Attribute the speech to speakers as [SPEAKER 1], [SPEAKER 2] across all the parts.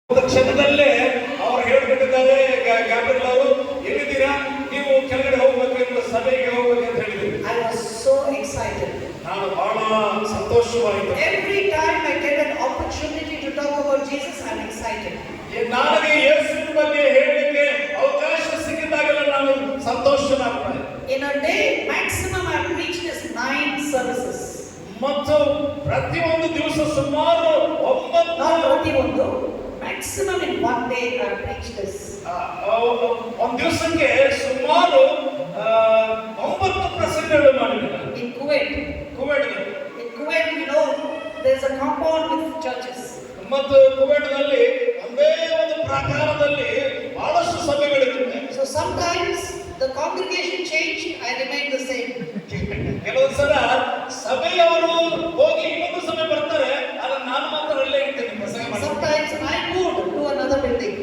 [SPEAKER 1] ಕ್ಷಣದಲ್ಲೇ ಅವರು ಹೇಳ್ಬಿಟ್ಟಿದ್ದಾರೆ, ಗ್ಯಾಬ್ರಿಯಲ್ ಅವರು ಎಲ್ಲಿದ್ದೀರಾ, ನೀವು ಕೆಳಗಡೆ ಹೋಗ್ಬೇಕು ಎಂದು ಸಭೆಗೆ ಹೋಗ್ಬೇಕು ಅಂತ ಹೇಳಿದ್ರು.
[SPEAKER 2] I was so excited.
[SPEAKER 1] ನಾನು ಬಹಳ ಸಂತೋಷವಾಯಿತು.
[SPEAKER 2] Every time I get an opportunity to talk about Jesus, I'm excited.
[SPEAKER 1] ನನಗೆ ಯೇಸುವಿನ ಬಗ್ಗೆ ಹೇಳಲಿಕ್ಕೆ ಅವಕಾಶ ಸಿಕ್ಕಿದಾಗಲ್ಲ ನಾನು ಸಂತೋಷನಾಗ್ತೇನೆ.
[SPEAKER 2] In a day, maximum I preached is 9 services.
[SPEAKER 1] ಮತ್ತು ಪ್ರತಿಯೊಂದು ದಿವಸ ಸುಮಾರು
[SPEAKER 2] 9 maximum in one day I preached this.
[SPEAKER 1] ಒಂದು ದಿವಸಕ್ಕೆ ಸುಮಾರು 9 ಪ್ರಸಂಗಗಳು ಮಾಡಿದ್ದೇನೆ.
[SPEAKER 2] In Kuwait, you know, there's a compound with churches.
[SPEAKER 1] ಮತ್ತು ಕುವೈಟ್ನಲ್ಲಿ ಒಂದೇ ಒಂದು ಪ್ರಾಕಾರದಲ್ಲಿ ಬಹಳಷ್ಟು ಸಭೆಗಳಿರುತ್ತೆ.
[SPEAKER 2] So sometimes the congregation changed, I remain the same.
[SPEAKER 1] ಕೆಲವೊಂದು ಸಲ ಸಭೆಯವರು ಹೋಗಿ ಇನ್ನೊಂದು ಸಭೆ ಬರ್ತಾರೆ, ಆದ್ರೆ ನಾನು ಮಾತ್ರ ಅಲ್ಲೇ ಇರ್ತೇನೆ ಪ್ರಸಂಗ ಮಾಡಿ.
[SPEAKER 2] Sometimes I moved to another building.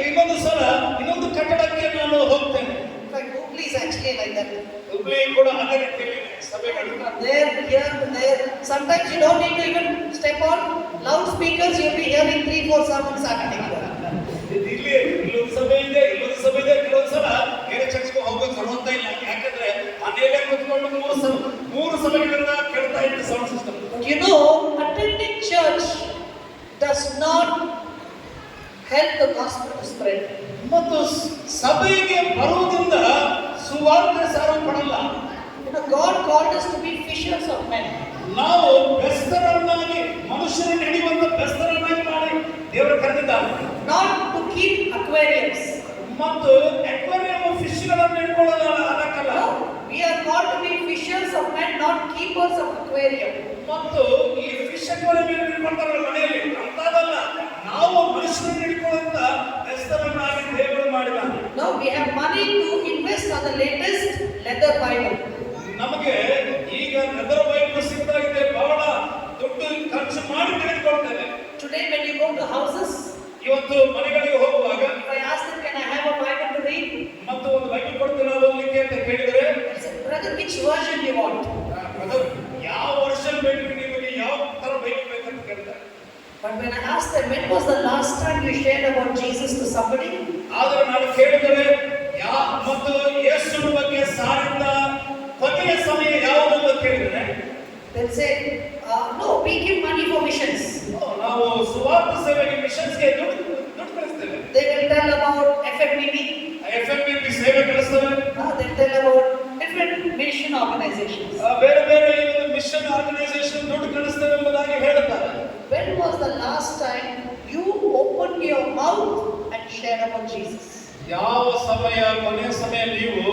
[SPEAKER 1] ಇನ್ನೊಂದು ಸಲ ಇನ್ನೊಂದು ಕಟ್ಟಡಕ್ಕೆ ನಾನು ಹೋಗ್ತೇನೆ.
[SPEAKER 2] In fact, Hubli is actually like that.
[SPEAKER 1] Hubli ಕೂಡ ಅದೇ ರೀತಿಯಲ್ಲಿ ಸಭೆಗಳು.
[SPEAKER 2] There, here, there. Sometimes you don't need to even step on loudspeakers. You'll be hearing 3-4 sermons happening.
[SPEAKER 1] ಇಲ್ಲಿ ಇಲ್ಲೊಂದು ಸಭೆ ಇದೆ, ಇಲ್ಲೊಂದು ಸಭೆ ಇದೆ. ಕೆಲವೊಂದು ಸಲ ಬೇರೆ ಚರ್ಚ್ಗೆ ಹೋಗೋಕೆ ಬರುತ್ತಾ ಇಲ್ಲ, ಯಾಕಂದ್ರೆ ಮನೆಯಲ್ಲೇ ಕೂತ್ಕೊಂಡು 3 ಸಭೆಗಳನ್ನ ಕೇಳ್ತಾ ಇದ್ದ sound system.
[SPEAKER 2] You know, attending church does not help the gospel to spread.
[SPEAKER 1] ಮತ್ತು ಸಭೆಗೆ ಬರುವುದರಿಂದ ಸುವಾರ್ತೆ ಸಾರಲ್ಪಡಲ್ಲ.
[SPEAKER 2] You know, God called us to be fishers of men.
[SPEAKER 1] ನಾವು ಬೆಸ್ತರನ್ನಾಗಿ, ಮನುಷ್ಯರನ್ನು ಹಿಡಿಯುವಂತ ಬೆಸ್ತರನ್ನಾಗಿ ಮಾಡಿ ದೇವರು ಕರೆದಿದ್ದಾನೆ.
[SPEAKER 2] Not to keep aquariums.
[SPEAKER 1] ಮತ್ತು aquarium ಫಿಶ್ಗಳನ್ನು ಹಿಡ್ಕೊಳ್ಳೋದು ಅದಕ್ಕಲ್ಲ.
[SPEAKER 2] We are called to be fishers of men, not keepers of aquarium.
[SPEAKER 1] ಮತ್ತು ಈ ಫಿಶ್ ಅಕ್ವೇರಿಯಂ ಹಿಡ್ಕೊಳ್ತಾರಲ್ಲ ಮನೆಯಲ್ಲಿ, ಅಂತದಲ್ಲ, ನಾವು ಮನುಷ್ಯರನ್ನು ಹಿಡ್ಕೊಳ್ಳುವಂತ ಬೆಸ್ತರನ್ನಾಗಿ ದೇವರು ಮಾಡಿದ್ದಾನೆ.
[SPEAKER 2] Now we have money to invest on the latest leather Bible.
[SPEAKER 1] ನಮಗೆ ಈಗ ಲೆದರ್ ಬೈಬಲ್ ಸಿಗ್ತಾ ಇದೆ, ಬಹಳ ದುಡ್ಡು ಖರ್ಚು ಮಾಡಿ ತೆಗೆದುಕೊಳ್ತೇವೆ.
[SPEAKER 2] Today when you go to houses,
[SPEAKER 1] ಇವತ್ತು ಮನೆಗಳಿಗೆ ಹೋಗುವಾಗ
[SPEAKER 2] if I ask them, can I have a Bible to read?
[SPEAKER 1] ಮತ್ತು ಒಂದು ಬೈಬಲ್ ಕೊಡ್ತೀರಾ ಓದಲಿಕ್ಕೆ ಅಂತ ಕೇಳಿದರೆ,
[SPEAKER 2] Brother, which version do you want?
[SPEAKER 1] Brother ಯಾವ ವರ್ಷನ್ ಬೇಕು ನಿಮಗೆ, ಯಾವ ತರ ಬೈಬಲ್ ಬೇಕಂತ ಕೇಳ್ತಾರೆ.
[SPEAKER 2] But when I ask them, when was the last time you shared about Jesus to somebody?
[SPEAKER 1] ಆದರೆ ನಾನು ಕೇಳಿದರೆ ಮತ್ತು ಯೇಸುವಿನ ಬಗ್ಗೆ ಸಾರಿದ ಕೊನೆಯ ಸಮಯ ಯಾವುದು ಅಂತ ಕೇಳಿದರೆ,
[SPEAKER 2] They'll say, no, we give money for missions.
[SPEAKER 1] ನಾವು ಸುವಾರ್ಥ ಸೇವೆಗೆ ಮಿಷನ್ಸ್ಗೆ ದುಡ್ಡು ಕಳಿಸ್ತೇವೆ.
[SPEAKER 2] They will tell about FMBB.
[SPEAKER 1] FMBB ಸೇವೆ ಕಳಿಸ್ತೇವೆ.
[SPEAKER 2] They'll tell about different mission organizations.
[SPEAKER 1] ಬೇರೆ ಬೇರೆ ಮಿಷನ್ ಆರ್ಗನೈಸೇಷನ್ ದುಡ್ಡು ಕಳಿಸ್ತೇವೆ ಎಂಬುದಾಗಿ ಹೇಳುತ್ತಾರೆ.
[SPEAKER 2] When was the last time you opened your mouth and shared about Jesus?
[SPEAKER 1] ಯಾವ ಸಮಯ, ಕೊನೆಯ ಸಮಯ ನೀವು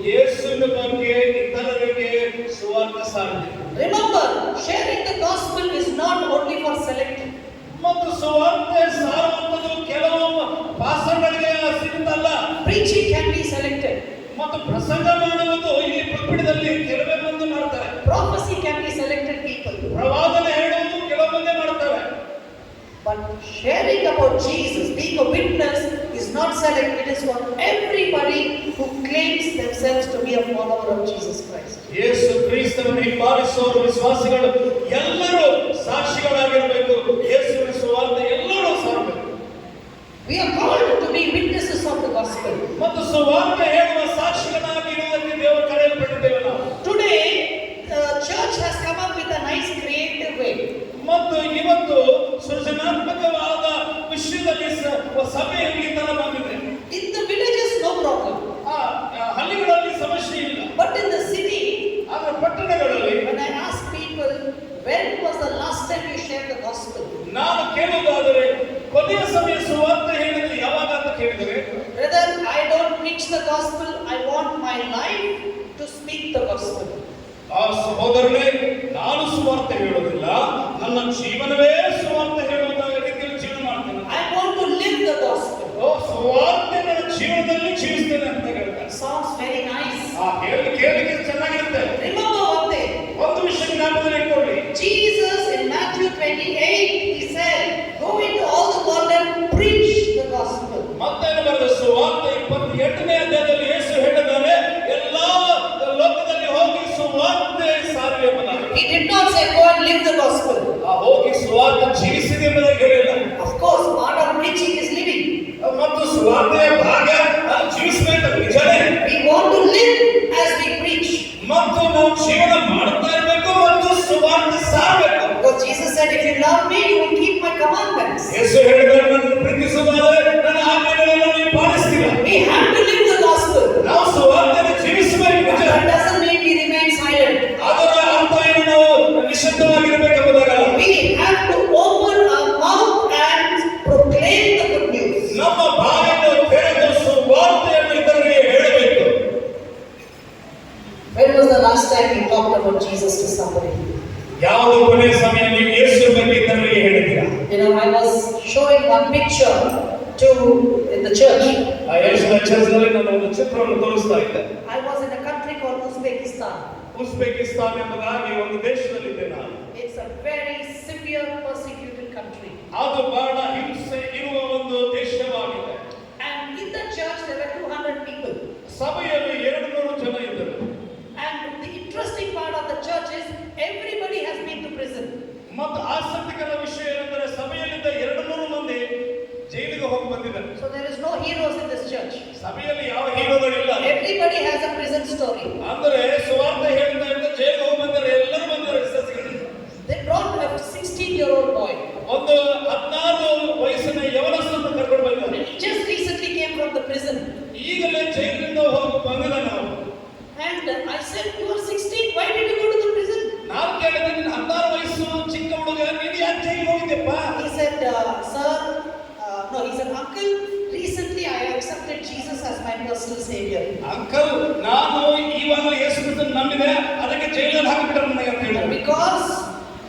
[SPEAKER 1] ಯೇಸುವಿನ ಬಗ್ಗೆ ಇತರರಿಗೆ ಸುವಾರ್ಥ ಸಾರಿದ್ದೀರಿ?
[SPEAKER 2] Remember, sharing the gospel is not only for selected.
[SPEAKER 1] ಮತ್ತು ಸುವಾರ್ತೆ ಸಾರುವಂತದ್ದು ಕೆಲವು ಪಾಸಗಳಿಗೆ ಸೀಮಿತಲ್ಲ.
[SPEAKER 2] Preaching can be selected.
[SPEAKER 1] ಮತ್ತು ಪ್ರಸಂಗ ಮಾಡುವುದು ಈ ಪುಲ್ಪಿಟದಲ್ಲಿ ಕೆಲವೇ ಮಂದಿ ಮಾಡ್ತಾರೆ.
[SPEAKER 2] Prophecy can be selected people.
[SPEAKER 1] ಪ್ರವಾದನೆ ಹೇಳುವುದು ಕೆಲವು ಮಂದಿ ಮಾಡ್ತಾರೆ.
[SPEAKER 2] But sharing about Jesus, being a witness, is not selected. It is for everybody who claims themselves to be a follower of Jesus Christ.
[SPEAKER 1] ಯೇಸು ಕ್ರಿಸ್ತನನ್ನು ಹಿಂಬಾಲಿಸುವ ವಿಶ್ವಾಸಿಗಳು ಎಲ್ಲರೂ ಸಾಕ್ಷಿಗಳಾಗಿರಬೇಕು. ಯೇಸುವಿನ ಸುವಾರ್ತೆ ಎಲ್ಲರೂ ಸಾರಬೇಕು.
[SPEAKER 2] We are called to be witnesses of the gospel.
[SPEAKER 1] ಮತ್ತು ಸುವಾರ್ತೆ ಹೇಳುವ ಸಾಕ್ಷಿಗಳಾಗಿ ಇರುವುದಕ್ಕೆ ದೇವರು ಕರೆಯಲ್ಪಟ್ಟಿದ್ದೇವೆ ನಾವು.
[SPEAKER 2] Today, the church has come up with a nice creative way.
[SPEAKER 1] ಮತ್ತು ಇವತ್ತು ಸೃಜನಾತ್ಮಕವಾದ ವಿಷಯದಲ್ಲಿ ಸಭೆಯಲ್ಲಿ ಈ ತರ ಬಂದಿದೆ.
[SPEAKER 2] In the villages, no problem.
[SPEAKER 1] ಹಳ್ಳಿಗಳಲ್ಲಿ ಸಮಸ್ಯೆ ಇಲ್ಲ.
[SPEAKER 2] But in the city,
[SPEAKER 1] ಆದ್ರೆ ಪಟ್ಟಣಗಳಲ್ಲಿ
[SPEAKER 2] when I ask people, when was the last time you shared the gospel?
[SPEAKER 1] ನಾನು ಕೇಳುವುದಾದರೆ ಕೊನೆಯ ಸಮಯ ಸುವಾರ್ತೆ ಹೇಳಿದ್ರೆ ಯಾವಾಗ ಅಂತ ಕೇಳಿದರೆ,
[SPEAKER 2] Brother, I don't preach the gospel. I want my life to speak the gospel.
[SPEAKER 1] ಸಹೋದರನೇ, ನಾನು ಸುವಾರ್ತೆ ಹೇಳೋದಿಲ್ಲ, ನನ್ನ ಜೀವನವೇ ಸುವಾರ್ತೆ ಹೇಳುವುದಾದ ರೀತಿಯಲ್ಲಿ ಜೀವನ ಮಾಡ್ತೇನೆ.
[SPEAKER 2] I want to live the gospel.
[SPEAKER 1] ಸುವಾರ್ತೆ ನನ್ನ ಜೀವನದಲ್ಲಿ ಜೀವಿಸ್ತೇನೆ ಅಂತ ಹೇಳ್ತಾರೆ.
[SPEAKER 2] Sounds very nice.
[SPEAKER 1] ಕೇಳಲಿಕ್ಕೆ ಚೆನ್ನಾಗಿರುತ್ತೆ.
[SPEAKER 2] Remember one thing.
[SPEAKER 1] ಒಂದು ವಿಷಯ ಜ್ಞಾಪಕದಲ್ಲಿ ಇಟ್ಕೊಳ್ಳಿ.
[SPEAKER 2] Jesus in Matthew 28, he said, go into all the world and preach the gospel.
[SPEAKER 1] ಮತ್ತೇನು ಬರೆದ ಸುವಾರ್ತೆ 28ನೇ ಅಧ್ಯಾಯದಲ್ಲಿ ಯೇಸು ಹೇಳಿದ್ದಾರೆ, ಎಲ್ಲಾ ಲೋಕದಲ್ಲಿ ಹೋಗಿ ಸುವಾರ್ತೆ ಸಾರಿ ಎಂಬುದಾಗಿ.
[SPEAKER 2] He did not say go and live the gospel.
[SPEAKER 1] ಹೋಗಿ ಸುವಾರ್ತೆ ಜೀವಿಸಿದೆ ಎಂಬುದಾಗಿ ಹೇಳಿಲ್ಲ.
[SPEAKER 2] Of course, part of preaching is living.
[SPEAKER 1] ಮತ್ತು ಸುವಾರ್ತೆಯ ಭಾಗ ಜೀವಿಸಬೇಕು ನಿಜನೇ.
[SPEAKER 2] We want to live as we preach.
[SPEAKER 1] ಮತ್ತು ನಾವು ಜೀವನ ಮಾಡ್ತಾ ಇರಬೇಕು ಮತ್ತು ಸುವಾರ್ತೆ ಸಾರಬೇಕು.
[SPEAKER 2] Because Jesus said, if you love me, you will keep my commandments.
[SPEAKER 1] ಯೇಸು ಹೇಳಿದ್ದಾರೆ, ನನ್ನನ್ನು ಪ್ರೀತಿಸುವುದಾದರೆ ನನ್ನ ಆಜ್ಞೆಗಳನ್ನು ನೀವು ಪಾಲಿಸ್ತೀರಾ.
[SPEAKER 2] We have to live the gospel.
[SPEAKER 1] ನಾವು ಸುವಾರ್ತೆಯನ್ನು ಜೀವಿಸಬೇಕು ನಿಜ.
[SPEAKER 2] That doesn't mean we remain silent.
[SPEAKER 1] ಅದರ ಅರ್ಥ ಏನು ನಾವು ನಿಶ್ಶಬ್ದವಾಗಿರಬೇಕೆಂಬುದಾಗಲ್ಲ.
[SPEAKER 2] We have to open our mouth and proclaim the good news.
[SPEAKER 1] ನಮ್ಮ ಬಾಯನ್ನು ತೆರೆದು ಸುವಾರ್ತೆಯನ್ನು ಇತರರಿಗೆ ಹೇಳಬೇಕು.
[SPEAKER 2] When was the last time you talked about Jesus to somebody?
[SPEAKER 1] ಯಾವುದು ಕೊನೆಯ ಸಮಯ ನೀವು ಯೇಸುವಿನ ಬಗ್ಗೆ ಇತರರಿಗೆ ಹೇಳಿದ್ದೀರಾ?
[SPEAKER 2] You know, I was showing one picture in the church.
[SPEAKER 1] ಆ ಯೇಸುವಿನ ಚರ್ಚ್ನಲ್ಲಿ ನಾನು ಒಂದು ಚಿತ್ರವನ್ನು ತೋರಿಸ್ತಾ ಇದ್ದೆ.
[SPEAKER 2] I was in a country called Uzbekistan.
[SPEAKER 1] Uzbekistan ಎಂಬುದಾಗಿ ಒಂದು ದೇಶದಲ್ಲಿದ್ದೆ ನಾನು.
[SPEAKER 2] It's a very severe persecuted country.
[SPEAKER 1] ಅದು ಬಹಳ ಹಿಂಸೆ ಇರುವ ಒಂದು ದೇಶವಾಗಿದೆ.
[SPEAKER 2] And in the church there were 200 people.
[SPEAKER 1] ಸಭೆಯಲ್ಲಿ 200 ಜನ ಇದ್ದರು.
[SPEAKER 2] And the interesting part of the church is everybody has been to prison.
[SPEAKER 1] ಮತ್ತು ಆಸಕ್ತಿಕರ ವಿಷಯ ಏನೆಂದರೆ ಸಭೆಯಲ್ಲಿದ್ದ 200 ಮಂದಿ ಜೈಲಿಗೆ ಹೋಗಿ ಬಂದಿದ್ದಾರೆ.
[SPEAKER 2] So there is no heroes in this church.
[SPEAKER 1] ಸಭೆಯಲ್ಲಿ ಯಾವ ಹೀರೋಗಳಿಲ್ಲ.
[SPEAKER 2] Everybody has a prison story.
[SPEAKER 1] ಅಂದರೆ ಸುವಾರ್ತೆ ಹೇಳ್ತಾ ಇದ್ದ ಜೈಲಿಗೆ ಹೋಗಿ ಬಂದರೆ ಎಲ್ಲರೂ ಬಂದರು ಹೆಸರುಗಳು.
[SPEAKER 2] They brought a 16-year-old boy.
[SPEAKER 1] ಒಂದು 16 ವಯಸ್ಸಿನ ಯವನಸ್ಥರನ್ನು ಕರ್ಕೊಂಡು ಬಂದರು.
[SPEAKER 2] He just recently came from the prison.
[SPEAKER 1] ಈಗಲೇ ಜೈಲಿನಿಂದ ಹೋಗಿ ಬಂದಿದ್ದಾನೆ ಅವನು.
[SPEAKER 2] And I said, you are 16, why did you go to the prison?
[SPEAKER 1] ನಾನು ಕೇಳಿದೆ, ನಿನ್ನ 16 ವಯಸ್ಸು ಚಿಕ್ಕ ಹುಡುಗ, ನೀನು ಯಾಕೆ ಜೈಲಿಗೆ ಹೋಗಿದ್ದೆಪ್ಪ?
[SPEAKER 2] He said, he said, uncle, recently I accepted Jesus as my personal savior.
[SPEAKER 1] Uncle, ನಾನು ಇವಾಗ ಯೇಸು ಕ್ರಿಸ್ತನನ್ನು ನಂಬಿದೆ, ಅದಕ್ಕೆ ಜೈಲಲ್ಲಿ ಹಾಕಿಬಿಟ್ಟರು ನನಗೆ ಅಂತ ಹೇಳಿದ್ರು.
[SPEAKER 2] Because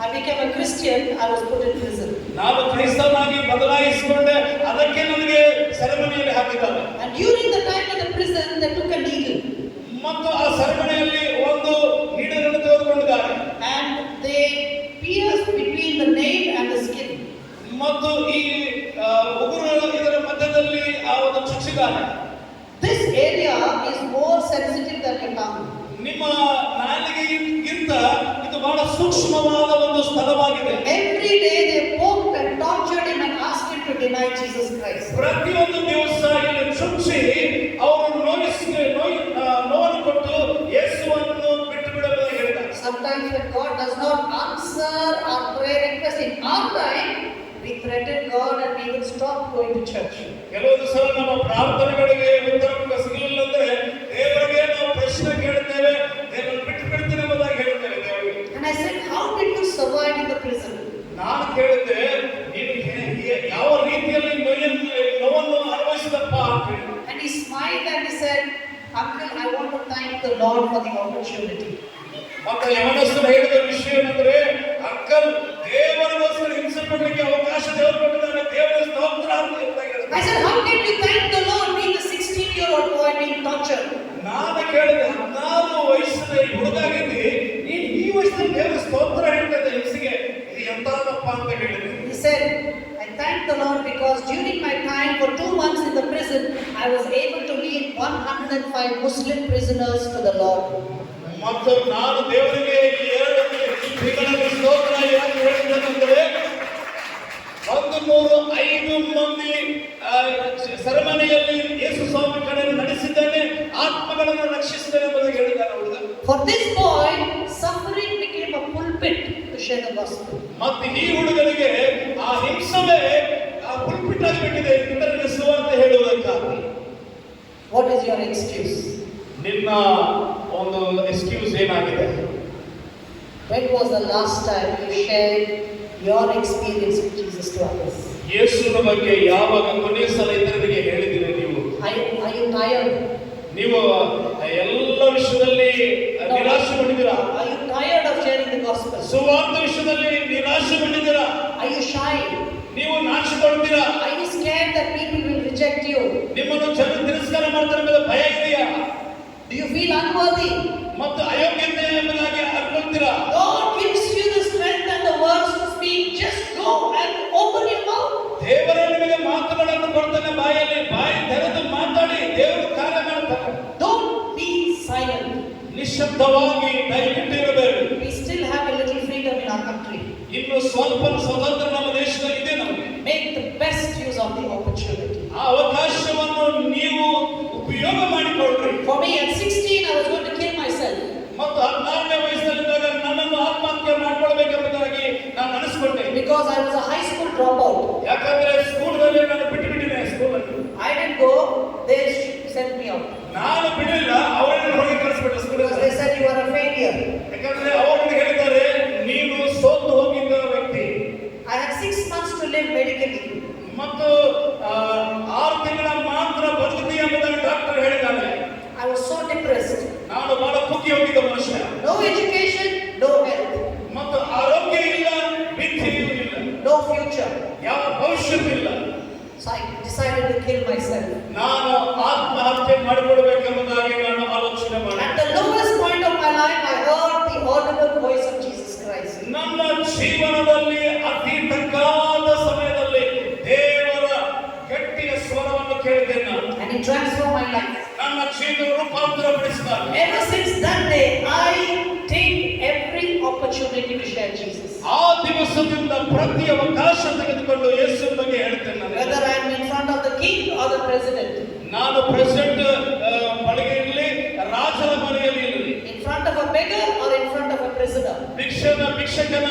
[SPEAKER 2] I became a Christian, I was put in prison.
[SPEAKER 1] ನಾನು ಕ್ರೈಸ್ತನಾಗಿ ಬದಲಾಯಿಸಿಕೊಂಡೆ, ಅದಕ್ಕೆ ನನಗೆ ಸೆರೆಮನೆಯಲ್ಲಿ ಹಾಕಿದ್ದಾರೆ.
[SPEAKER 2] And during the time in the prison, they took a needle.
[SPEAKER 1] ಮತ್ತು ಆ ಸೆರೆಮನೆಯಲ್ಲಿ ಒಂದು ನೀಡಲನ್ನು ತೆಗೆದುಕೊಂಡಿದ್ದಾರೆ.
[SPEAKER 2] And they pierced between the nail and the skin.
[SPEAKER 1] ಮತ್ತು ಈ ಉಗುರು ಇದರ ಮಧ್ಯದಲ್ಲಿ ಆ ಒಂದು ಚುಚ್ಚಿದ್ದಾರೆ.
[SPEAKER 2] This area is more sensitive than your tongue.
[SPEAKER 1] ನಿಮ್ಮ ನಾಲಿಗೆಗಿಂತ ಇದು ಬಹಳ ಸೂಕ್ಷ್ಮವಾದ ಒಂದು ಸ್ಥಳವಾಗಿದೆ.
[SPEAKER 2] Every day they poked and tortured him and asked him to deny Jesus Christ.
[SPEAKER 1] ಪ್ರತಿಯೊಂದು ದಿವಸ ಇಲ್ಲಿ ಚುಚ್ಚಿ ಅವರು ನೋವನ್ನು ಕೊಟ್ಟು ಯೇಸುವನ್ನು ಬಿಟ್ಟು ಬಿಡಲು ಹೇಳಿದ್ದಾರೆ.
[SPEAKER 2] Sometimes when God does not answer our prayer request in our time, we threaten God and we will stop going to church.
[SPEAKER 1] ಕೆಲವೊಂದು ಸಲ ನಮ್ಮ ಪ್ರಾರ್ಥನೆಗಳಿಗೆ ಉತ್ತರ ಸಿಗಲಿಲ್ಲ ಅಂದ್ರೆ ದೇವರಿಗೆ ನಾವು ಪ್ರಶ್ನೆ ಕೇಳುತ್ತೇವೆ, ದೇವರನ್ನು ಬಿಟ್ಟು ಬಿಡ್ತೀನಿ ಎಂಬುದಾಗಿ ಹೇಳ್ತೇವೆ ದೇವರಿಗೆ.
[SPEAKER 2] And I said, how did you survive in the prison?
[SPEAKER 1] ನಾನು ಕೇಳಿದ್ದೆ, ನೀನು ಯಾವ ರೀತಿಯಲ್ಲಿ ನೋವನ್ನು ಅನುಭವಿಸಿದಪ್ಪ ಅಂತ ಹೇಳಿ.
[SPEAKER 2] And he smiled and he said, uncle, I want to thank the Lord for the opportunity.
[SPEAKER 1] ಮತ್ತೆ ಯವನಸ್ಥರು ಹೇಳಿದ ವಿಷಯ ಏನಂದ್ರೆ, ಅಂಕಲ್, ದೇವರಿಗೋಸ್ಕರ ಹಿಂಸೆ ಪಡಲಿಕ್ಕೆ ಅವಕಾಶ ದೇವರು ಕೊಟ್ಟಿದ್ದಾರೆ, ದೇವರ ಸ್ತೋತ್ರ ಅಂತ ಹೇಳಿದ್ದಾರೆ.
[SPEAKER 2] I said, how can you thank the Lord being a 16-year-old boy being tortured?
[SPEAKER 1] ನಾನು ಕೇಳಿದೆ, 16 ವಯಸ್ಸಿನ ಹುಡುಗಾಗಿದ್ದಿ, ನೀನು ಈ ವಯಸ್ಸಿನಲ್ಲಿ ದೇವರ ಸ್ತೋತ್ರ ಹೇಳ್ತಾ ಇದ್ದ ಹಿಂಸೆಗೆ ಇದು ಎಂತದಪ್ಪ ಅಂತ ಹೇಳಿದೆ.
[SPEAKER 2] He said, I thank the Lord because during my time for 2 months in the prison, I was able to lead 105 Muslim prisoners to the Lord.
[SPEAKER 1] ಮತ್ತು ನಾನು ದೇವರಿಗೆ ಈ 2 ತಿಂಗಳಲ್ಲಿ ಸ್ತೋತ್ರ ಯಾಕೆ ಹೇಳಿದ್ದೇನೆಂದರೆ, 105 ಮಂದಿ ಸೆರೆಮನೆಯಲ್ಲಿ ಯೇಸು ಸ್ವಾಮಿ ಕಡೆಯನ್ನು ನಡೆಸಿದ್ದೇನೆ, ಆತ್ಮಗಳನ್ನು ರಕ್ಷಿಸಿದ್ದೇನೆ ಎಂಬುದಾಗಿ ಹೇಳಿದ್ದಾನೆ ಹುಡುಗ.
[SPEAKER 2] For this boy, suffering became a pulpit to share the gospel.
[SPEAKER 1] ಮತ್ತು ಈ ಹುಡುಗನಿಗೆ ಆ ಹಿಂಸವೇ ಆ ಪುಲ್ಪಿಟ್ ಆಗಿಬಿಟ್ಟಿದೆ ಇತರರಿಗೆ ಸುವಾರ್ತೆ ಹೇಳುವುದಕ್ಕಾಗಿ.
[SPEAKER 2] What is your excuse?
[SPEAKER 1] ನಿನ್ನ ಒಂದು ಎಕ್ಸ್ಕ್ಯೂಸ್ ಏನಾಗಿದೆ?
[SPEAKER 2] When was the last time you shared your experience with Jesus to others?
[SPEAKER 1] ಯೇಸುವಿನ ಬಗ್ಗೆ ಯಾವಾಗ ಕೊನೆಯ ಸಲ ಇತರರಿಗೆ ಹೇಳಿದಿರಿ ನೀವು?
[SPEAKER 2] Are you tired?
[SPEAKER 1] ನೀವು ಎಲ್ಲ ವಿಷಯದಲ್ಲಿ ನಿರಾಶೆಗೊಂಡಿದ್ದೀರಾ?
[SPEAKER 2] Are you tired of sharing the gospel?
[SPEAKER 1] ಸುವಾರ್ತೆ ವಿಷಯದಲ್ಲಿ ನಿರಾಶೆಗೊಂಡಿದ್ದೀರಾ?
[SPEAKER 2] Are you shy?
[SPEAKER 1] ನೀವು ನಾಚಿಕೊಳ್ಳುತ್ತೀರಾ?
[SPEAKER 2] Are you scared that people will reject you?
[SPEAKER 1] ನಿಮ್ಮನ್ನು ಜನ ತಿರಸ್ಕಾರ ಮಾಡ್ತಾರೆ ಎಂಬ ಭಯ ಇದೆಯಾ?
[SPEAKER 2] Do you feel unworthy?
[SPEAKER 1] ಮತ್ತು ಅಯೋಗ್ಯತೆ ಎಂಬುದಾಗಿ ಅನ್ಕೊಳ್ತೀರಾ?
[SPEAKER 2] God gives you the strength and the words to speak. Just go and open your mouth.
[SPEAKER 1] ದೇವರು ನಿಮಗೆ ಮಾತುಗಳನ್ನು ಕೊಡ್ತಾನೆ, ಬಾಯಿ ತೆರೆದು ಮಾತಾಡಿ, ದೇವರು ಕಾರ್ಯ ಮಾಡ್ತಾನೆ.
[SPEAKER 2] Don't be silent.
[SPEAKER 1] ನಿಶ್ಶಬ್ದವಾಗಿ ದಯವಿಟ್ಟು ಇರಬೇಕು.
[SPEAKER 2] We still have a little freedom in our country.
[SPEAKER 1] ಇನ್ನು ಸ್ವಲ್ಪ ಸ್ವತಂತ್ರ ನಮ್ಮ ದೇಶದಲ್ಲಿ ಇದೆ ನಮಗೆ.
[SPEAKER 2] Make the best use of the me at 16, I was going to kill myself.
[SPEAKER 1] ಮತ್ತು 16ನೇ ವಯಸ್ಸಿನಲ್ಲಿದ್ದಾಗ ನನ್ನನ್ನು ಆತ್ಮಹತ್ಯೆ ಮಾಡ್ಕೊಳ್ಬೇಕೆಂಬುದಾಗಿ ನಾನು ಅನಿಸ್ಕೊಂಡೆ.
[SPEAKER 2] Because I was a high school dropout.
[SPEAKER 1] ಯಾಕಂದ್ರೆ ಸ್ಕೂಲ್ನಲ್ಲಿ ನಾನು ಬಿಟ್ಟಿದ್ದೇನೆ ಸ್ಕೂಲಲ್ಲಿ.
[SPEAKER 2] I didn't go, they sent me out.
[SPEAKER 1] ನಾನು ಬಿಡಲಿಲ್ಲ, ಅವರನ್ನು ಹೊರಗೆ ಕಳಿಸ್ಬಿಟ್ಟೆ
[SPEAKER 2] Because
[SPEAKER 1] ಸ್ಕೂಲಲ್ಲಿ.
[SPEAKER 2] they said you are a failure.
[SPEAKER 1] ಯಾಕಂದ್ರೆ ಅವರು ಹೇಳಿದ್ದಾರೆ ನೀನು ಸೋತು ಹೋಗಿದ್ದ ವ್ಯಕ್ತಿ.
[SPEAKER 2] I had 6 months to live medically.
[SPEAKER 1] ಮತ್ತು 6 ತಿಂಗಳ ಮಾತ್ರ ಬದುಕುತ್ತೀಯ ಎಂಬುದಾಗಿ ಡಾಕ್ಟರ್ ಹೇಳಿದ್ದಾನೆ.
[SPEAKER 2] I was so depressed.
[SPEAKER 1] ನಾನು ಬಹಳ ಕುಗ್ಗಿ ಹೋಗಿದ್ದ ಮನುಷ್ಯ.
[SPEAKER 2] No education, no health,
[SPEAKER 1] ಮತ್ತು ಆರೋಗ್ಯ ಇಲ್ಲ, ವಿದ್ಯೆಯೂ ಇಲ್ಲ,
[SPEAKER 2] no future.
[SPEAKER 1] ಯಾವ ಭವಿಷ್ಯವಿಲ್ಲ.
[SPEAKER 2] So I decided to kill myself.
[SPEAKER 1] ನಾನು ಆತ್ಮಹತ್ಯೆ ಮಾಡಿಕೊಳ್ಬೇಕೆಂಬುದಾಗಿ ನಾನು ಆಲೋಚನೆ ಮಾಡಿದೆ.
[SPEAKER 2] At the lowest point of my life, I heard the audible voice of Jesus Christ.
[SPEAKER 1] ನನ್ನ ಜೀವನದಲ್ಲಿ ಅತಿ ತಗ್ಗಾದ ಸಮಯದಲ್ಲಿ ದೇವರ ಗಟ್ಟಿಯ ಸ್ವರವನ್ನು ಕೇಳಿದ್ದೇನೆ ನಾನು.
[SPEAKER 2] And He transformed my life.
[SPEAKER 1] ನನ್ನ ಜೀವನ ರೂಪಾಂತರಪಡಿಸಿದ್ದಾರೆ.
[SPEAKER 2] Ever since that day, I take every opportunity to share Jesus.
[SPEAKER 1] ಆ ದಿವಸದಿಂದ ಪ್ರತಿ ಅವಕಾಶ ತೆಗೆದುಕೊಂಡು ಯೇಸುವಿನ ಬಗ್ಗೆ ಹೇಳ್ತೇನೆ ನಾನು.
[SPEAKER 2] Whether I am in front of the king or the president,
[SPEAKER 1] ನಾನು ಪ್ರೆಸಿಡೆಂಟ್ ಬಳಿಗೆ ಇರಲಿ, ರಾಜನ ಮನೆಯಲ್ಲಿ ಇರಲಿ,
[SPEAKER 2] in front of a beggar or in front of a prisoner,
[SPEAKER 1] ಭಿಕ್ಷಕನ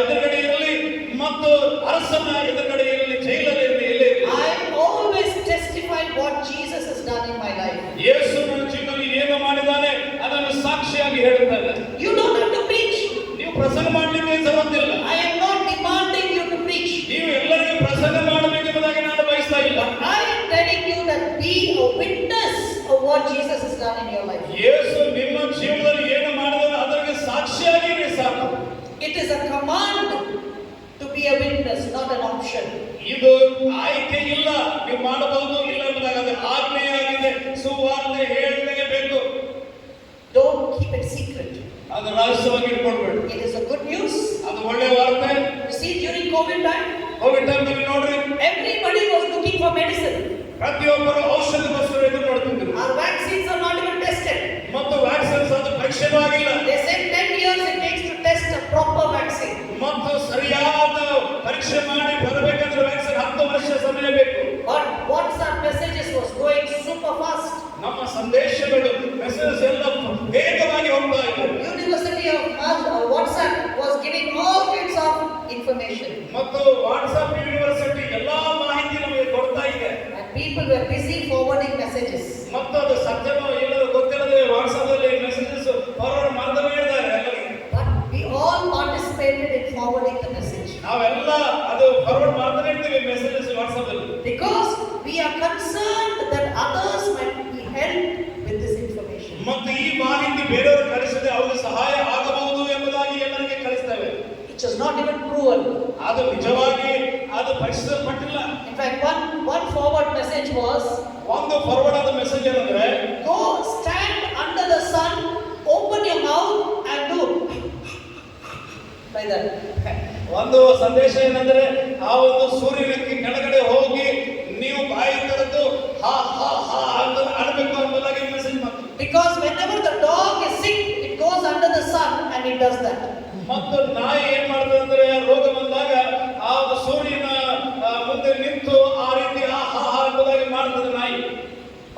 [SPEAKER 1] ಎದುರುಗಡೆ ಇರಲಿ ಮತ್ತು ಅರಸನ ಎದುರುಗಡೆ ಇರಲಿ, ಜೈಲಲ್ಲಿ ಇರಲಿ, ಎಲ್ಲೇ ಇರಲಿ,
[SPEAKER 2] I always testify what Jesus has done in my life.
[SPEAKER 1] ಯೇಸು ನನ್ನ ಜೀವನದಲ್ಲಿ ಏನು ಮಾಡಿದ್ದಾನೆ ಅದನ್ನು ಸಾಕ್ಷಿಯಾಗಿ ಹೇಳುತ್ತಾನೆ.
[SPEAKER 2] You don't have to preach.
[SPEAKER 1] ನೀವು ಪ್ರಸಂಗ ಮಾಡಲಿಕ್ಕೆ ಸಮಂತಿಲ್ಲ.
[SPEAKER 2] I am not demanding you to preach.
[SPEAKER 1] ನೀವು ಎಲ್ಲರಿಗೂ ಪ್ರಸಂಗ ಮಾಡಬೇಕೆಂಬುದಾಗಿ ನಾನು ಬಯಸ್ತಾ ಇಲ್ಲ.
[SPEAKER 2] I am telling you that be a witness of what Jesus has done in your life.
[SPEAKER 1] ಯೇಸು ನಿಮ್ಮ ಜೀವನದಲ್ಲಿ ಏನು ಮಾಡಿದಾನೆ ಅದಕ್ಕೆ ಸಾಕ್ಷಿಯಾಗಿ ನೀವು ಸಾಕು.
[SPEAKER 2] It is a command to be a witness, not an option.
[SPEAKER 1] ಇದು ಆಯ್ಕೆ ಇಲ್ಲ, ನೀವು ಮಾಡಬಹುದು ಇಲ್ಲ ಎಂಬುದಾಗಿ ಅದು ಆಜ್ಞೆಯಾಗಿದೆ. ಸುವಾರ್ತೆ ಹೇಳಲೇಬೇಕು.
[SPEAKER 2] Don't keep it secret.
[SPEAKER 1] ಅದು ರಹಸ್ಯವಾಗಿ ಇಟ್ಕೊಳ್ಬೇಡಿ.
[SPEAKER 2] It is a good news.
[SPEAKER 1] ಅದು ಒಳ್ಳೆ ವಾರ್ತೆ.
[SPEAKER 2] You see, during COVID time,
[SPEAKER 1] Covid ಟೈಮ್ನಲ್ಲಿ ನೋಡ್ರಿ,
[SPEAKER 2] everybody was looking for medicine.
[SPEAKER 1] ಪ್ರತಿಯೊಬ್ಬರು ಔಷಧಕ್ಕೋಸ್ಕರ ಎದುರು ನೋಡ್ತಿದ್ರು.
[SPEAKER 2] Our vaccines are not even tested.
[SPEAKER 1] ಮತ್ತು ವ್ಯಾಕ್ಸಿನ್ಸ್ ಅದು ಪರೀಕ್ಷೆನೂ ಆಗಿಲ್ಲ.
[SPEAKER 2] They said 10 years it takes to test a proper vaccine.
[SPEAKER 1] ಮತ್ತು ಸರಿಯಾದ ಪರೀಕ್ಷೆ ಮಾಡಿ ಬರಬೇಕಂದ್ರೆ ವ್ಯಾಕ್ಸಿನ್ 10 ವರ್ಷ ಸಮಯ ಬೇಕು.
[SPEAKER 2] But WhatsApp messages was going super fast.
[SPEAKER 1] ನಮ್ಮ ಸಂದೇಶಗಳು ಮೆಸೇಜ್ ಎಲ್ಲ ವೇಗವಾಗಿ ಹೋಗ್ತಾ ಇದ್ದವು.
[SPEAKER 2] University of WhatsApp was giving all kinds of information.
[SPEAKER 1] ಮತ್ತು ವಾಟ್ಸ್ಆಪ್ ಯೂನಿವರ್ಸಿಟಿ ಎಲ್ಲಾ ಮಾಹಿತಿ ನಮಗೆ ಕೊಡ್ತಾ ಇದೆ.
[SPEAKER 2] And people were busy forwarding messages.
[SPEAKER 1] ಮತ್ತು ಅದು ಸತ್ಯವೋ ಇಲ್ಲವೋ ಗೊತ್ತಿಲ್ಲದೆ ವಾಟ್ಸ್ಆಪ್ ಅಲ್ಲಿ ಮೆಸೇಜಸ್ ಫಾರ್ವರ್ಡ್ ಮಾಡ್ತಾನೆ ಇದ್ದಾರೆ ಎಲ್ಲರಿಗೆ.
[SPEAKER 2] But we all participated in forwarding the message.
[SPEAKER 1] ನಾವೆಲ್ಲ ಅದು ಫಾರ್ವರ್ಡ್ ಮಾಡ್ತಾನೆ ಇರ್ತೀವಿ ಮೆಸೇಜಸ್ ವಾಟ್ಸ್ಆಪ್ ಅಲ್ಲಿ.
[SPEAKER 2] Because we are concerned that others might be helped with this information.
[SPEAKER 1] ಮತ್ತು ಈ ಮಾಹಿತಿ ಬೇರೆಯವರು ಕಳಿಸಿದ್ರೆ ಅವರಿಗೆ ಸಹಾಯ ಆಗಬಹುದು ಎಂಬುದಾಗಿ ಎಲ್ಲರಿಗೆ ಕಳಿಸ್ತೇವೆ.
[SPEAKER 2] It was not even proven.
[SPEAKER 1] ಅದು ನಿಜವಾಗಿ ಅದು ಪರೀಕ್ಷಿಸಲ್ಪಟ್ಟಿಲ್ಲ.
[SPEAKER 2] In fact, one forward message was,
[SPEAKER 1] ಒಂದು ಫಾರ್ವರ್ಡ್ ಆದ ಮೆಸೇಜ್ ಏನಂದ್ರೆ,
[SPEAKER 2] go stand under the sun, open your mouth and do like that.
[SPEAKER 1] ಒಂದು ಸಂದೇಶ ಏನಂದ್ರೆ, ಆ ಒಂದು ಸೂರ್ಯನಿಗೆ ಕೆಳಗಡೆ ಹೋಗಿ ನೀವು ಬಾಯಿ ತೆರೆದು ಹಾ ಹಾ ಹಾ ಅಂತ ಆಡಬೇಕು ಎಂಬುದಾಗಿ ಮೆಸೇಜ್ ಮಾಡ್ತೀವಿ.
[SPEAKER 2] Because whenever the dog is sick, it goes under the sun and it does that.
[SPEAKER 1] ಮತ್ತು ನಾಯಿ ಏನ್ ಮಾಡ್ತದೆ ಅಂದ್ರೆ, ರೋಗ ಬಂದಾಗ ಆ ಸೂರ್ಯನ ಮುಂದೆ ನಿಂತು ಆ ರೀತಿ ಆ ಹಾ ಹಾ ಎಂಬುದಾಗಿ ಮಾಡ್ತದೆ ನಾಯಿ.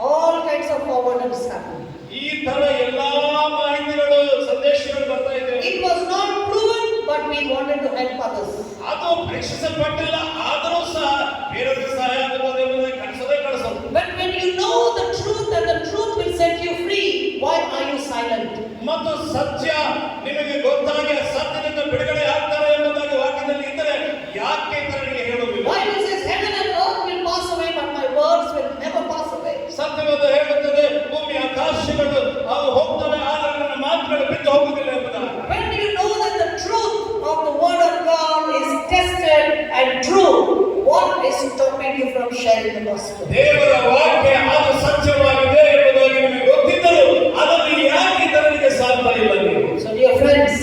[SPEAKER 2] All kinds of forwarders happen.
[SPEAKER 1] ಈ ತರ ಎಲ್ಲಾ ಮಾಹಿತಿಗಳು ಸಂದೇಶಗಳು ಬರ್ತಾ ಇದೆ.
[SPEAKER 2] It was not proven, but we wanted to help others.
[SPEAKER 1] ಅದು ಪರೀಕ್ಷಿಸಲ್ಪಟ್ಟಿಲ್ಲ, ಆದರೂ ಸಹ ಬೇರೆಯವರಿಗೆ ಸಹಾಯ ಆಗಬಹುದು ಎಂಬುದಾಗಿ ಕಳಿಸೋದು.
[SPEAKER 2] But when you know the truth and the truth will set you free, why are you silent?
[SPEAKER 1] ಮತ್ತು ಸತ್ಯ ನಿಮಗೆ ಗೊತ್ತಾಗಿ ಸತ್ಯದಿಂದ ಬಿಡುಗಡೆ ಆಗ್ತಾರೆ ಎಂಬುದಾಗಿ ವಾಕ್ಯದಲ್ಲಿ ಇದ್ದರೆ ಯಾಕೆ ಇತರರಿಗೆ ಹೇಳುವುದಿಲ್ಲ?
[SPEAKER 2] Bible says heaven and earth will pass away, but my words will never pass away.
[SPEAKER 1] ಸತ್ಯವಾದ ಹೇಳುತ್ತದೆ, ಭೂಮಿ ಆಕಾಶಗಳು ಅವು ಹೋಗ್ತವೆ, ಆದರೆ ನನ್ನ ಮಾತುಗಳು ಬಿಟ್ಟು ಹೋಗುವುದಿಲ್ಲ ಎಂಬುದಾಗಿ.
[SPEAKER 2] When you know that the truth of the word of God is tested and true, what is stopping you from sharing the gospel?
[SPEAKER 1] ದೇವರ ವಾಕ್ಯ ಅದು ಸತ್ಯವಾಗಿದೆ ಎಂಬುದಾಗಿ ನಿಮಗೆ ಗೊತ್ತಿದ್ದರೂ ಅದನ್ನು ಯಾಕೆ ಇತರರಿಗೆ ಸಾಧ್ಯ ಇಲ್ಲ ನೀವು?
[SPEAKER 2] So dear friends,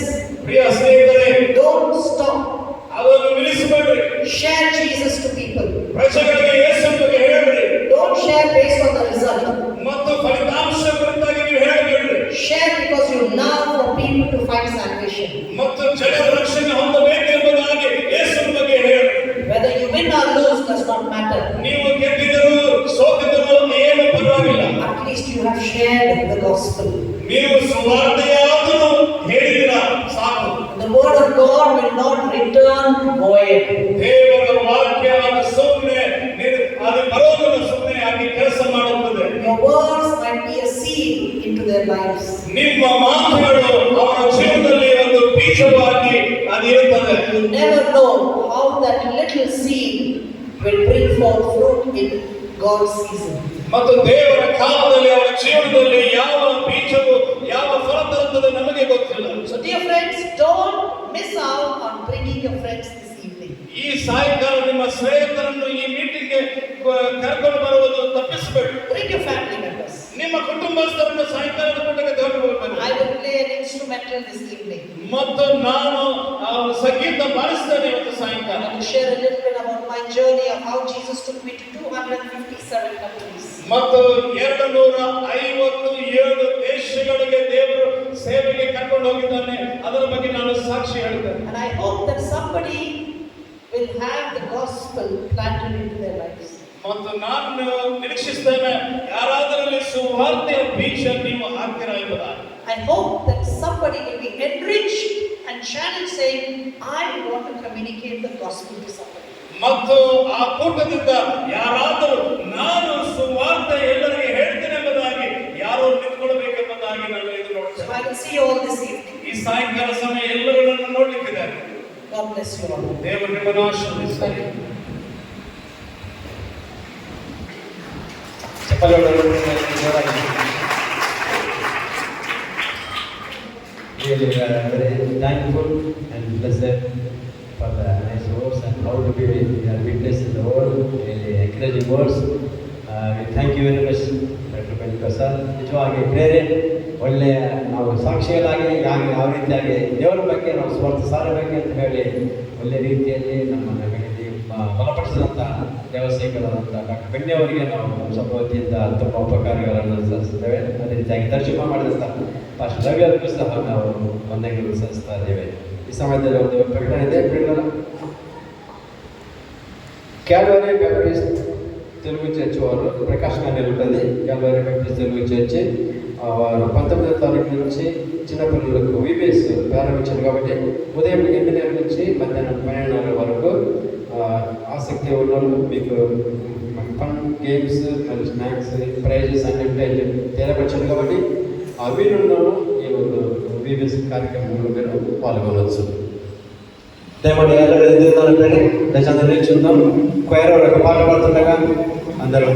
[SPEAKER 1] ಪ್ರಿಯ ಸ್ನೇಹಿತರೆ,
[SPEAKER 2] don't stop.
[SPEAKER 1] ಅದನ್ನು ನಿಲ್ಲಿಸಬೇಡ್ರಿ.
[SPEAKER 2] Share Jesus to people.
[SPEAKER 1] ಪ್ರಜೆಗಳಿಗೆ ಯೇಸುವಿನ ಬಗ್ಗೆ ಹೇಳಬೇಡಿ.
[SPEAKER 2] Don't share based on the result.
[SPEAKER 1] ಮತ್ತು ಫಲಿತಾಂಶ ಕುರಿತಾಗಿ ನೀವು ಹೇಳಬೇಡ್ರಿ.
[SPEAKER 2] Share because you love for people to find salvation.
[SPEAKER 1] ಮತ್ತು ಜನರ ರಕ್ಷಣೆ ಹೊಂದಬೇಕೆಂಬುದಾಗಿ ಯೇಸುವಿನ ಬಗ್ಗೆ ಹೇಳಿ.
[SPEAKER 2] Whether you win or lose does not matter.
[SPEAKER 1] ನೀವು ಗೆದ್ದಿದ್ದರೂ ಸೋತಿದ್ದರೂ ಏನು ಪರವಾಗಿಲ್ಲ.
[SPEAKER 2] At least you you have shared the gospel.
[SPEAKER 1] ನೀವು ಸುವಾರ್ತೆಯಾದರೂ ಹೇಳಿದಿರಾ ಸಾಕು.
[SPEAKER 2] The word of God will not return void.
[SPEAKER 1] ದೇವರ ವಾಕ್ಯ ಅದು ಸುಮ್ಮನೆ ಅದು ಬರೋದಿಲ್ಲ, ಸುಮ್ಮನೆ ಆಗಿ ಕೆಲಸ ಮಾಡುತ್ತದೆ.
[SPEAKER 2] Your words might be a seed into their lives.
[SPEAKER 1] ನಿಮ್ಮ ಮಾತುಗಳು ಅವರ ಜೀವನದಲ್ಲಿ ಒಂದು ಬೀಜವಾಗಿ ಅದಿರುತ್ತದೆ.
[SPEAKER 2] You never know how that little seed will bring forth fruit in God's season.
[SPEAKER 1] ಮತ್ತು ದೇವರ ಕಾಲದಲ್ಲಿ ಅವರ ಜೀವನದಲ್ಲಿ ಯಾವ ಬೀಜವು ಯಾವ ಫಲ ತರುತ್ತದೆ ನಮಗೆ ಗೊತ್ತಿಲ್ಲ.
[SPEAKER 2] So dear friends, don't miss out on bringing your friends this evening.
[SPEAKER 1] ಈ ಸಾಯಂಕಾಲ ನಿಮ್ಮ ಸ್ನೇಹಿತರನ್ನು ಈ ಮೀಟಿಂಗ್ಗೆ ಕರ್ಕೊಂಡು ಬರುವುದು ತಪ್ಪಿಸಬೇಡಿ.
[SPEAKER 2] Bring your family members.
[SPEAKER 1] ನಿಮ್ಮ ಕುಟುಂಬಸ್ಥರನ್ನು ಸಾಯಂಕಾಲದ ಊಟಕ್ಕೆ ತಗೊಂಡು ಹೋಗಬೇಕು.
[SPEAKER 2] I will play an instrumental this evening.
[SPEAKER 1] ಮತ್ತು ನಾನು ಸಂಗೀತ ಬಾರಿಸ್ತೇನೆ ಇವತ್ತು ಸಾಯಂಕಾಲ.
[SPEAKER 2] I will share a little bit about my journey of how Jesus took me to 257 countries.
[SPEAKER 1] ಮತ್ತು 257 ದೇಶಗಳಿಗೆ ದೇವರು ಸೇವೆಗೆ ಕರ್ಕೊಂಡು ಹೋಗಿದ್ದಾನೆ. ಅದರ ಬಗ್ಗೆ ನಾನು ಸಾಕ್ಷಿ ಹೇಳ್ತೇನೆ.
[SPEAKER 2] And I hope that somebody will have the gospel planted into their lives.
[SPEAKER 1] ಮತ್ತು ನಾನು ನಿರೀಕ್ಷಿಸ್ತೇನೆ ಯಾರಾದರಲ್ಲಿ ಸುವಾರ್ತೆಯ ಬೀಜ ನೀವು ಹಾಕ್ತೀರಾ ಎಂಬುದಾಗಿ.
[SPEAKER 2] I hope that somebody will be enriched and challenged saying, I want to communicate the gospel to somebody.
[SPEAKER 1] ಮತ್ತು ಆ ಕೂಟದಿಂದ ಯಾರಾದರೂ ನಾನು ಸುವಾರ್ತೆ ಎಲ್ಲರಿಗೆ ಹೇಳ್ತೇನೆ ಎಂಬುದಾಗಿ ಯಾರೋ ನಿಂತ್ಕೊಳ್ಬೇಕೆಂಬುದಾಗಿ ನಾನು ಇದು
[SPEAKER 2] So
[SPEAKER 1] ನೋಡ್ತೇನೆ.
[SPEAKER 2] I will see you all this evening.
[SPEAKER 1] ಈ ಸಾಯಂಕಾಲ ಸಮಯ ಎಲ್ಲರೂ ನನ್ನ ನೋಡ್ಲಿಕ್ಕಿದ್ದಾರೆ.
[SPEAKER 2] God bless you all.
[SPEAKER 1] ದೇವರು ನಿಮ್ಮನ್ನು ಆಶೀರ್ವದಿಸಲಿ.
[SPEAKER 3] Really, we are very thankful and blessed for the nice words and how to be witnessing the word, really encouraging words. We thank you very much, Dr. Benikosa. ನಿಜವಾಗಿ ಬೇರೆ ಒಳ್ಳೆಯ ನಾವು ಸಾಕ್ಷಿಗಳಾಗಿ ಯಾವ ರೀತಿಯಾಗಿ ದೇವರ ಬಗ್ಗೆ ನಾವು ಸ್ವಾರ್ಥ ಸಾರಬೇಕು ಅಂತ ಹೇಳಿ ಒಳ್ಳೆ ರೀತಿಯಲ್ಲಿ ನಮ್ಮನ್ನು ಬಲಪಡಿಸಿದಂಥ ದೇವಸೇವಕರಾದಂಥ ಡಾಕ್ಟರ್ ಬೆಣ್ಣೆ ಅವರಿಗೆ ನಾವು ನಮ್ಮ ವತಿಯಿಂದ ತುಂಬ ಉಪಕಾರಗಳನ್ನು ಸಲ್ಲಿಸಿದ್ದೇವೆ. ಅದೇ ರೀತಿಯಾಗಿ ತರ್ಜುಮಾ ಮಾಡಿದಂಥ ಪಾಸ್ಟರ್ ರವಿ ಅವರಿಗೂ ಸಹ ನಾವು ವಂದನೆಗಳು ಸಲ್ಲಿಸ್ತಾ ಇದ್ದೇವೆ. ಈ ಸಮಯದಲ್ಲಿ ಒಂದು ಪ್ರಕಟಣೆ ಇದೆ. ಕ್ಯಾಲ್ವರಿ ಬ್ಯಾಪ್ಟಿಸ್ಟ್ తెలుగు చర్చ్ వారు ప్రకాశ్ నగర్ ఉంటుంది. క్యాల్వరీ బ్యాప్టిస్ట్ తెలుగు చర్చ్ వారు 19వ తారీఖు నుంచి చిన్నపిల్లలకు వీబీఎస్ ప్రారంభించారు. కాబట్టి ఉదయం 8 గంటల నుంచి మధ్యాహ్నం 12:30 వరకు ఆసక్తి ఉన్న మీకు ఫన్ గేమ్స్ మరియు స్నాక్స్ ప్రైజెస్ అన్ని ఉంటాయి తెలియపరిచారు. కాబట్టి అవి నుండి ఈ ಒಂದು వీబీఎస్ కార్యక్రమంలో మీరు పాల్గొనవచ్చు. దయచేసి ಎಲ್ಲರೂ ఎదుగుతారని దయచేసి నిల్చుందాం. క్వైర్ ఒక పాట పాడుతుండగా అందరూ